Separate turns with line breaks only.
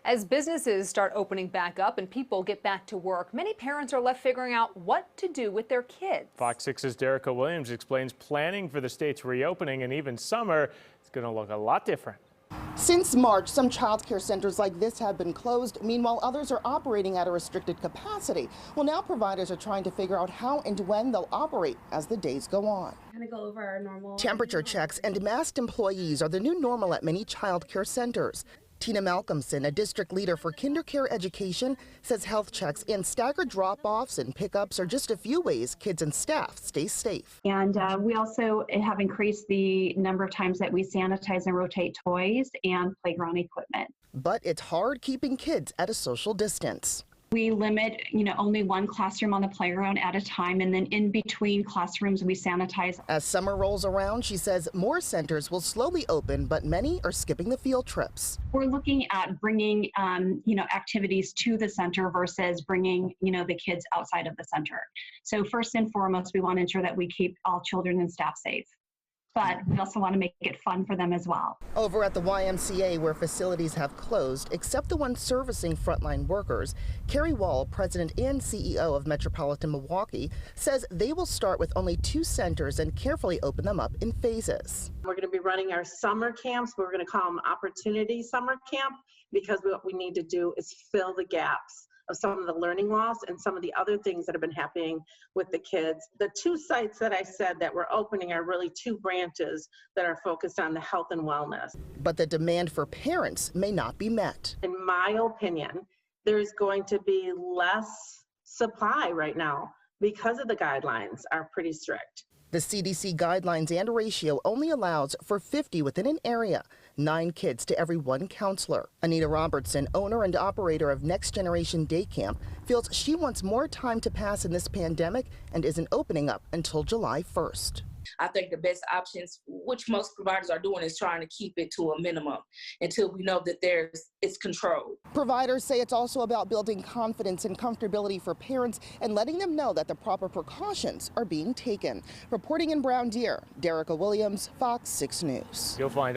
As businesses start opening back up and people get back to work, many parents are left figuring out what to do with their kids.
Fox 6's Derica Williams explains planning for the state's reopening, and even summer is going to look a lot different.
Since March, some child care centers like this have been closed. Meanwhile, others are operating at a restricted capacity. Well, now providers are trying to figure out how and when they'll operate as the days go on.
Go over our normal
Temperature checks and masked employees are the new normal at many child care centers. Tina Malcolmson, a district leader for KinderCare Education, says health checks and staggered drop-offs and pickups are just a few ways kids and staff stay safe.
And we also have increased the number of times that we sanitize and rotate toys and playground equipment.
But it's hard keeping kids at a social distance.
We limit, only one classroom on the playground at a time, and then in between classrooms we sanitize.
As summer rolls around, she says more centers will slowly open, but many are skipping the field trips.
We're looking at bringing, activities to the center versus bringing, the kids outside of the center. So first and foremost, we want to ensure that we keep all children and staff safe. But we also want to make it fun for them as well.
Over at the YMCA, where facilities have closed, except the one servicing frontline workers, Carrie Wall, president and CEO of Metropolitan Milwaukee, says they will start with only 2 centers and carefully open them up in phases.
We're going to be running our summer camps. We're going to call them Opportunity Summer Camp, because what we need to do is fill the gaps of some of the learning loss and some of the other things that have been happening with the kids. The 2 sites that I said that we're opening are really 2 branches that are focused on the health and wellness.
But the demand for parents may not be met.
In my opinion, there's going to be less supply right now because of the guidelines are pretty strict.
The CDC guidelines and ratio only allows for 50 within an area, 9 kids to every 1 counselor. Anita Robertson, owner and operator of Next Generation Day Camp, feels she wants more time to pass in this pandemic and isn't opening up until July 1st.
I think the best options, which most providers are doing, is trying to keep it to a minimum until we know that it's controlled.
Providers say it's also about building confidence and comfortability for parents and letting them know that the proper precautions are being taken. Reporting in Brown Deer, Derica Williams, Fox 6 News.
You'll find